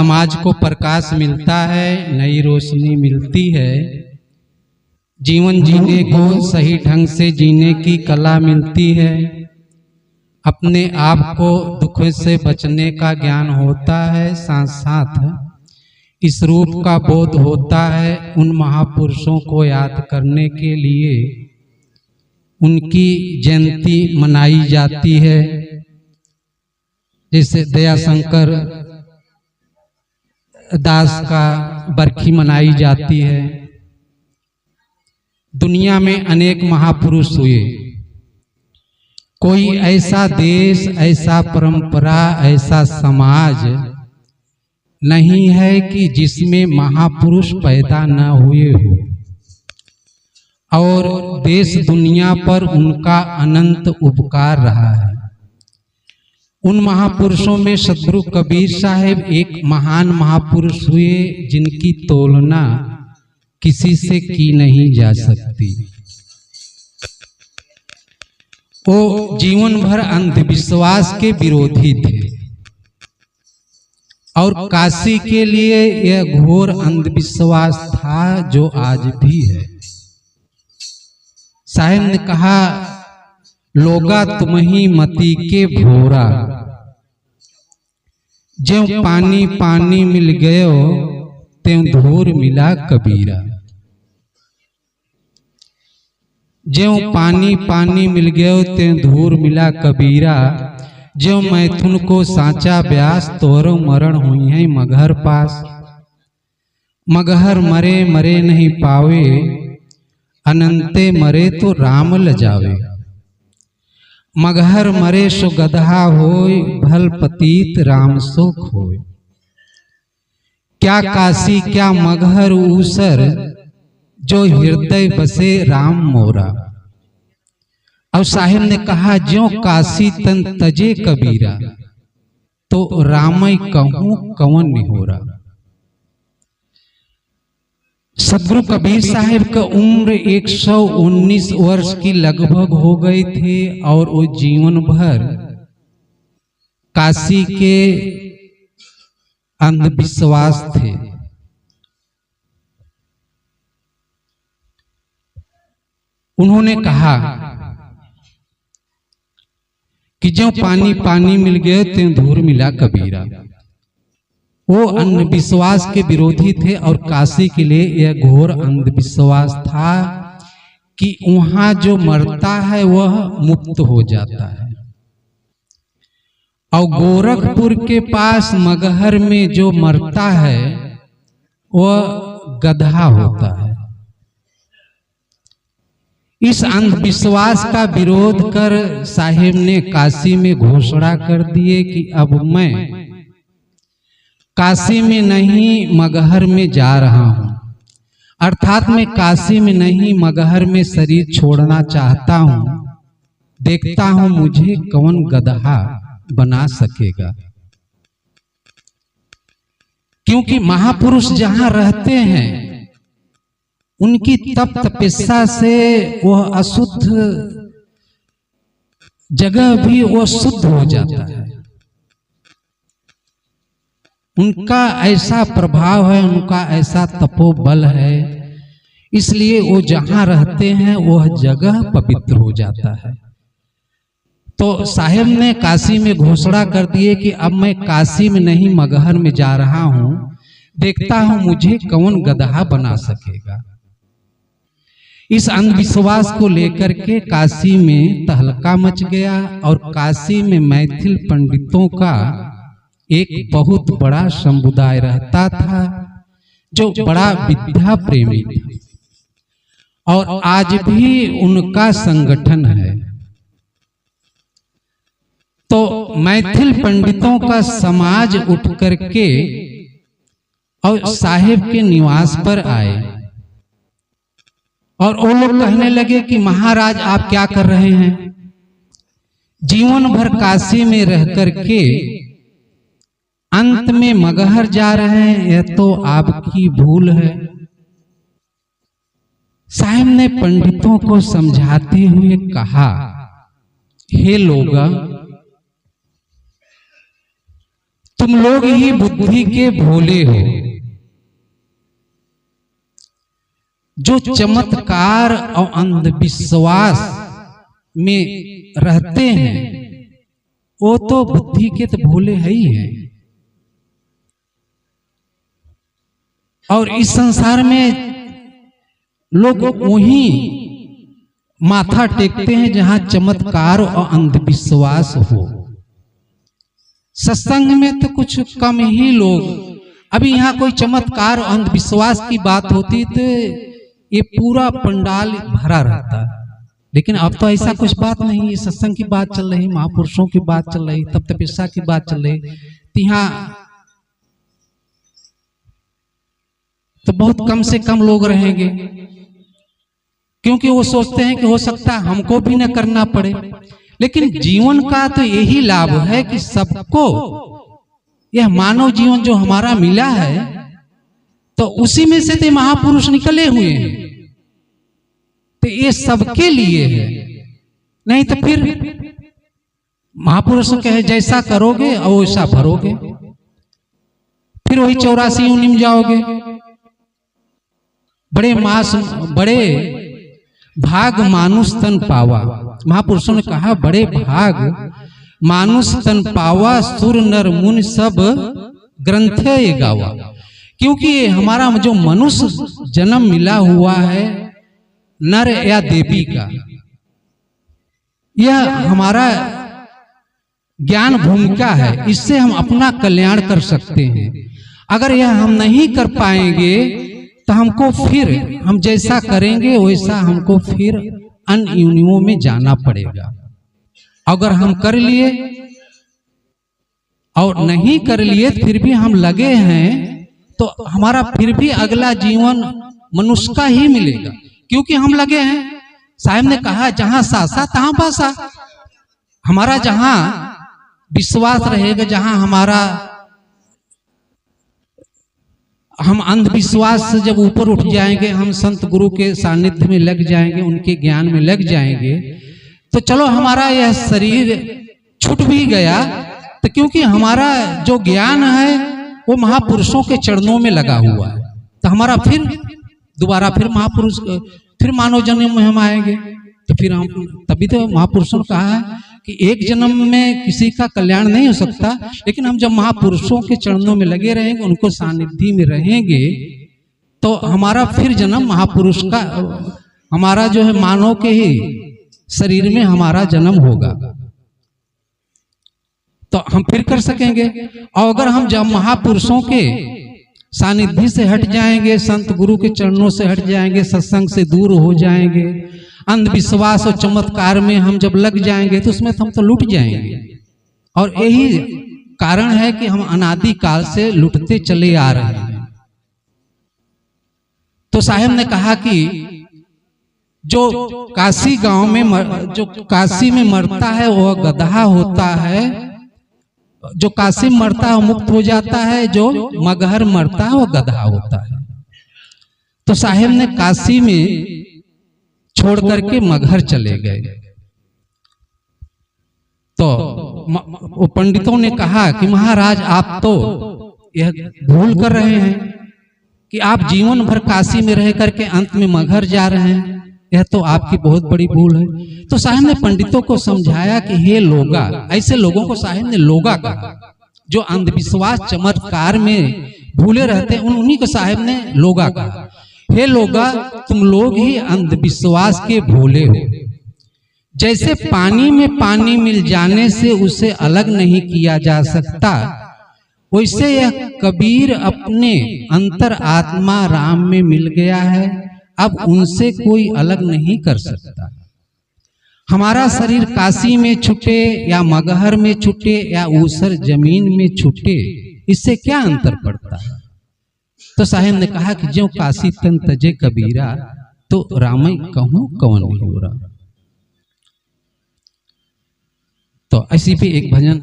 समाज को प्रकाश मिलता है, नई रोशनी मिलती है, जीवन जीने को सही ढंग से जीने की कला मिलती है, अपने आप को दुख से बचने का ज्ञान होता है, साथ साथ इस रूप का बोध होता है। उन महापुरुषों को याद करने के लिए उनकी जयंती मनाई जाती है। जैसे दयाशंकर दास का बरखी मनाई जाती है। दुनिया में अनेक महापुरुष हुए, कोई ऐसा देश, ऐसा परंपरा, ऐसा समाज नहीं है कि जिसमें महापुरुष पैदा न हुए हो, और देश दुनिया पर उनका अनंत उपकार रहा है। उन महापुरुषों में सद्गुरु कबीर साहब एक महान महापुरुष हुए, जिनकी तुलना किसी से की नहीं जा सकती। वो जीवन भर अंधविश्वास के विरोधी थे, और काशी के लिए यह घोर अंधविश्वास था जो आज भी है। साहब ने कहा, लोगा तुम ही मती के भोरा, ज्यों पानी पानी मिल गयो त्यों धूर मिला कबीरा। ज्यों पानी पानी मिल गयो त्यों धूर मिला कबीरा, ज्यों मैथुन को सांचा ब्यास तोरो मरण हुई है मगहर पास। मगहर मरे मरे नहीं पावे, अनंते मरे तो राम लजावे। मगहर मरे सो गधा होय, भल पतीत राम सो खोय। क्या काशी क्या मगहर ऊसर, जो हृदय बसे राम मोरा। और साहिब ने कहा, ज्यों काशी तन तजे कबीरा, तो रामय कहूं कवन निहोरा। सद्गुरु कबीर साहब का उम्र 119 वर्ष की लगभग हो गई थी, और वो जीवन भर काशी के अंधविश्वास थे। उन्होंने कहा कि जो पानी पानी मिल गए त्यों धूर मिला कबीरा। वो अंधविश्वास के विरोधी थे, और काशी के लिए यह घोर अंधविश्वास था कि वहां जो मरता है वह मुक्त हो जाता है, और गोरखपुर के पास मगहर में जो मरता है वह गधा होता है। इस अंधविश्वास का विरोध कर साहिब ने काशी में घोषणा कर दिए कि अब मैं काशी में नहीं मगहर में जा रहा हूं, अर्थात मैं काशी में नहीं मगहर में शरीर छोड़ना चाहता हूं। देखता हूं मुझे कौन गधा बना सकेगा। क्योंकि महापुरुष जहां रहते हैं उनकी तप तपस्या से वह अशुद्ध जगह भी वह शुद्ध हो जाता है। उनका ऐसा प्रभाव है, उनका ऐसा तपोबल है, इसलिए वो जहां रहते हैं वह जगह पवित्र हो जाता है। तो साहिब ने काशी में घोषणा कर दिए कि अब मैं काशी में नहीं मगहर में जा रहा हूं, देखता हूं मुझे कौन गधा बना सकेगा। इस अंधविश्वास को लेकर के काशी में तहलका मच गया, और काशी में मैथिल पंडितों का एक बहुत बड़ा समुदाय रहता था, जो बड़ा विद्या प्रेमी था, और आज भी उनका संगठन है। तो मैथिल पंडितों का समाज उठ करके और साहिब के निवास पर आए, और वो लोग कहने लगे कि महाराज आप क्या कर रहे हैं, जीवन भर काशी में रह करके अंत में मगहर जा रहे हैं, यह तो आपकी भूल है। साहिब ने पंडितों को समझाते हुए कहा, हे लोगा, तुम लोग ही बुद्धि के भोले हो। जो चमत्कार और अंधविश्वास में रहते हैं वो तो बुद्धि के तो भोले है ही हैं। और इस संसार में लोग वही माथा टेकते हैं जहां चमत्कार और अंधविश्वास हो। सत्संग में तो कुछ कम ही लोग, अभी यहाँ कोई चमत्कार और अंधविश्वास की बात होती तो ये पूरा पंडाल भरा रहता, लेकिन अब तो ऐसा कुछ बात नहीं है। सत्संग की बात चल रही, महापुरुषों की बात चल रही, तप तपस्या की बात चल रही, तो यहाँ तो बहुत कम से कम लोग रहेंगे, क्योंकि वो सोचते हैं कि हो सकता है हमको भी न करना पड़े। लेकिन जीवन का तो यही लाभ है कि सबको, यह मानव जीवन जो हमारा मिला है तो उसी में से तो महापुरुष निकले हुए हैं, तो ये सबके लिए है। नहीं तो फिर महापुरुष कहे जैसा करोगे और वैसा भरोगे, फिर वही 84 यूनिम जाओगे। बड़े भाग मानुष तन पावा, महापुरुषों ने कहा बड़े भाग मानुष तन पावा, सुर नर मुनि सब ग्रंथ ये गावा। क्योंकि हमारा जो मनुष्य जन्म मिला हुआ है नर या देवी का, यह हमारा ज्ञान भूमिका है, इससे हम अपना कल्याण कर सकते हैं। अगर यह हम नहीं कर पाएंगे तो हमको फिर हम जैसा करेंगे वैसा हमको फिर अन्य योनियों में जाना पड़ेगा। अगर हम कर लिए और नहीं कर लिए फिर भी हम लगे हैं तो हमारा फिर भी अगला जीवन मनुष्य का ही मिलेगा, क्योंकि हम लगे हैं। साहब ने कहा जहां सासा तहां बासा। हमारा जहां विश्वास रहेगा, जहां हम अंधविश्वास से जब ऊपर उठ जाएंगे, हम संत गुरु के सानिध्य में लग जाएंगे, उनके ज्ञान में लग जाएंगे, तो चलो हमारा यह शरीर छूट भी गया, तो क्योंकि हमारा जो ज्ञान है वो महापुरुषों के चरणों में लगा हुआ है, तो हमारा फिर दोबारा फिर महापुरुष फिर मानव जन्म में हम आएंगे। तो फिर हम, तभी तो महापुरुषों ने कहा है कि एक जन्म में किसी का कल्याण नहीं हो सकता, लेकिन हम जब महापुरुषों के चरणों में लगे रहेंगे, उनको सानिध्य में रहेंगे, तो हमारा फिर जन्म महापुरुष का, हमारा जो है मानव के ही शरीर में हमारा जन्म होगा, तो हम फिर कर सकेंगे। और अगर हम जब महापुरुषों के सानिध्य से हट जाएंगे, संत गुरु के चरणों से हट जाएंगे, सत्संग से दूर हो जाएंगे, अंधविश्वास और चमत्कार में हम जब लग जाएंगे तो उसमें हम तो लुट जाएंगे। और यही कारण है कि हम अनादि काल से लुटते चले आ रहे हैं। तो साहब ने कहा कि जो काशी गांव में जो काशी में मरता है वह गधा होता है, जो काशी में मरता है वो मुक्त हो जाता है, जो मगहर मरता है वो गधा होता है। तो साहब ने काशी में छोड़ करके मगहर चले गए। तो वो पंडितों ने कहा कि महाराज आप तो यह भूल कर रहे हैं कि आप जीवन भर काशी में रह करके अंत में मगहर जा रहे हैं, यह तो आपकी बहुत बड़ी भूल है। तो साहब ने पंडितों को समझाया कि हे लोगा, ऐसे लोगों को साहब ने लोगा कहा, जो अंधविश्वास चमत्कार में भूले रहते हैं, उन्हीं को साहब ने लोगा कहा। हे लोगा, तुम लोग ही अंधविश्वास के भोले हो। जैसे पानी में पानी मिल जाने से उसे अलग नहीं किया जा सकता, वैसे यह कबीर अपने अंतर आत्मा राम में मिल गया है, अब उनसे कोई अलग नहीं कर सकता। हमारा शरीर काशी में छूटे या मगहर में छूटे या ऊसर जमीन में छूटे, इससे क्या अंतर पड़ता है। तो साहब ने कहा कि जो काशी तन तजे कबीरा, तो रामई कहूं कौन नहीं हो रहा। तो ऐसी भी एक भजन